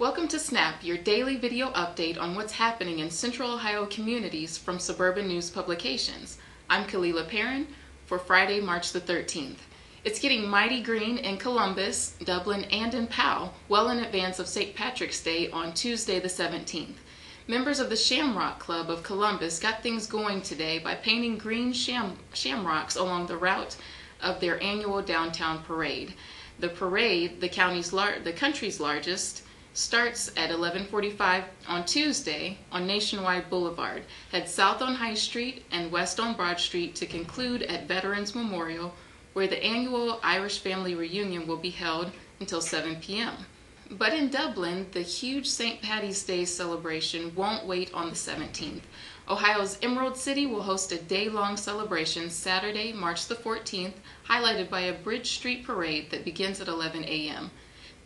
Welcome to Snap, your daily video update on what's happening in Central Ohio communities from Suburban News Publications. I'm Kalila Perrin for Friday, March the 13th. It's getting mighty green in Columbus, Dublin, and in Powell, well in advance of St. Patrick's Day on Tuesday the 17th. Members of the Shamrock Club of Columbus got things going today by painting green shamrocks along the route of their annual downtown parade. The parade, the country's largest, starts at 11:45 on Tuesday on Nationwide Boulevard, heads south on High Street and west on Broad Street to conclude at Veterans Memorial, where the annual Irish Family Reunion will be held until 7 p.m. But in Dublin, the huge St. Paddy's Day celebration won't wait on the 17th. Ohio's Emerald City will host a day-long celebration Saturday, March the 14th, highlighted by a Bridge Street parade that begins at 11 a.m.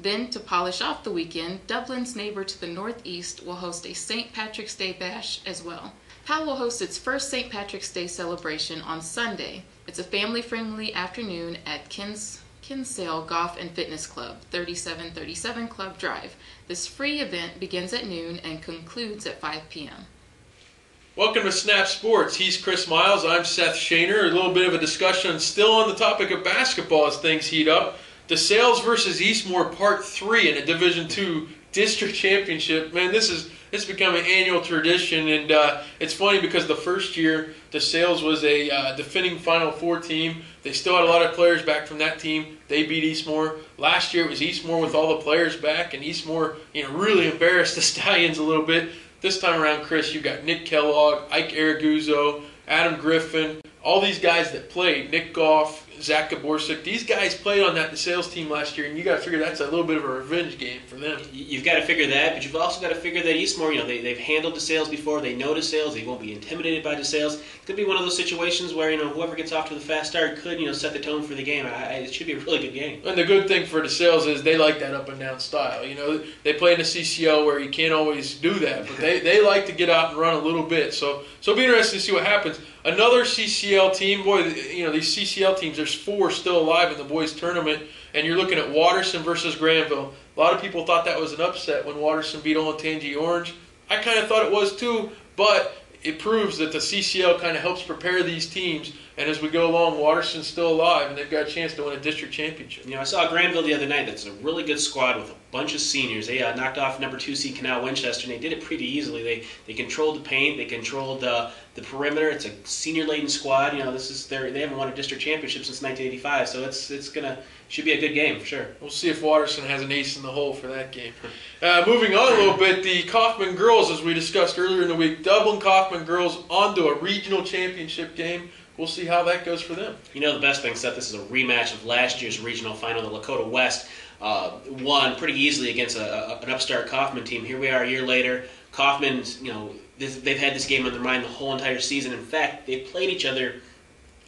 Then, to polish off the weekend, Dublin's neighbor to the northeast will host a St. Patrick's Day bash as well. Powell will host its first St. Patrick's Day celebration on Sunday. It's a family-friendly afternoon at Kinsale Golf and Fitness Club, 3737 Club Drive. This free event begins at noon and concludes at 5 p.m. Welcome to Snap Sports. He's Chris Miles. I'm Seth Shaner. A little bit of a discussion still on the topic of basketball as things heat up. DeSales versus Eastmoor Part 3 in a Division II District Championship. Man, it's become an annual tradition, and it's funny because the first year DeSales was a defending Final Four team. They still had a lot of players back from that team. They beat Eastmoor. Last year it was Eastmoor with all the players back, and Eastmoor really embarrassed the Stallions a little bit. This time around, Chris, you got Nick Kellogg, Ike Araguzzo, Adam Griffin, all these guys that played, Nick Goff, Zach Gaborsic, these guys played on that DeSales team last year, and you got to figure that's a little bit of a revenge game for them. You've got to figure that, but you've also got to figure that Eastmoor, they've handled DeSales before, they know DeSales, they won't be intimidated by DeSales. It could be one of those situations where, whoever gets off to the fast start could, set the tone for the game. It should be a really good game. And the good thing for DeSales is they like that up and down style. They play in the CCL where you can't always do that, but they like to get out and run a little bit. So it'll be interesting to see what happens. Another CCL team, boy, these CCL teams, there's 4 still alive in the boys tournament, and you're looking at Watterson versus Granville. A lot of people thought that was an upset when Watterson beat Olentangy Orange. I kind of thought it was too, but it proves that the CCL kind of helps prepare these teams, and as we go along, Watterson's still alive, and they've got a chance to win a district championship. I saw Granville the other night. That's a really good squad with a bunch of seniors. They knocked off number 2 seed Canal Winchester, and they did it pretty easily. They controlled the paint, they controlled the perimeter. It's a senior-laden squad. They haven't won a district championship since 1985, so should be a good game for sure. We'll see if Watterson has an ace in the hole for that game. Moving on a little bit, the Kaufman girls, as we discussed earlier in the week, Dublin Kaufman girls onto a regional championship game. We'll see how that goes for them. The best thing, Seth, this is a rematch of last year's regional final. The Lakota West won pretty easily against an upstart Kaufman team. Here we are a year later. Kaufman's, they've had this game on their mind the whole entire season. In fact, they played each other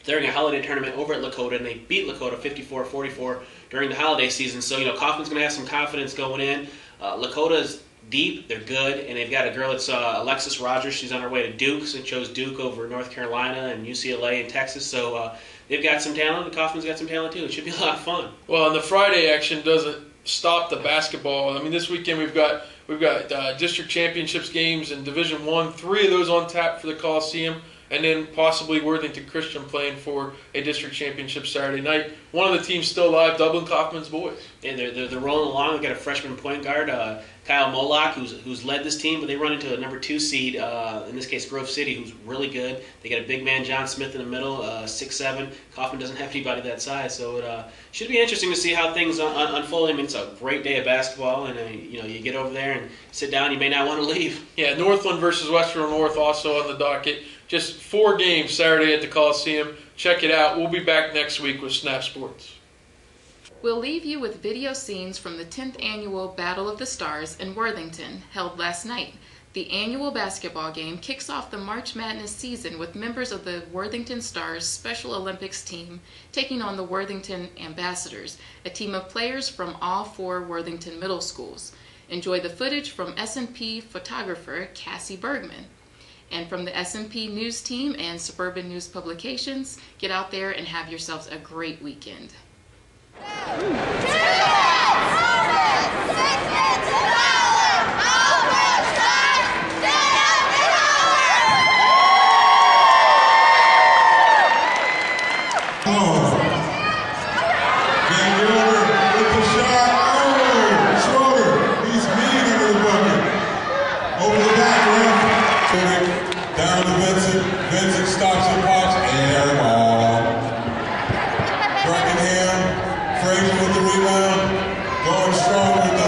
during a holiday tournament over at Lakota, and they beat Lakota 54-44 during the holiday season. So, Kaufman's going to have some confidence going in. Lakota's deep, they're good, and they've got a girl, it's Alexis Rogers. She's on her way to Duke, so chose Duke over North Carolina and UCLA and Texas. So they've got some talent, and Kaufman's got some talent too. It should be a lot of fun. Well, and the Friday action doesn't stop the basketball. This weekend we've got district championships games in Division I, 3 of those on tap for the Coliseum, and then possibly Worthington Christian playing for a district championship Saturday night. One of the teams still alive, Dublin Kaufman's boys. And they're rolling along. They've got a freshman point guard, Kyle Moloch, who's led this team, but they run into a number 2 seed, in this case Grove City, who's really good. They got a big man, John Smith, in the middle, 6'7". Kaufman doesn't have anybody that size, so it should be interesting to see how things unfold. It's a great day of basketball, and you get over there and sit down, you may not want to leave. Yeah, Northland versus Western North also on the docket. Just 4 games Saturday at the Coliseum. Check it out. We'll be back next week with Snap Sports. We'll leave you with video scenes from the 10th Annual Battle of the Stars in Worthington, held last night. The annual basketball game kicks off the March Madness season with members of the Worthington Stars Special Olympics team taking on the Worthington Ambassadors, a team of players from all 4 Worthington middle schools. Enjoy the footage from S&P photographer Cassie Bergman. And from the S&P News team and Suburban News Publications, get out there and have yourselves a great weekend. Two, 6 inches of rebound, going strong with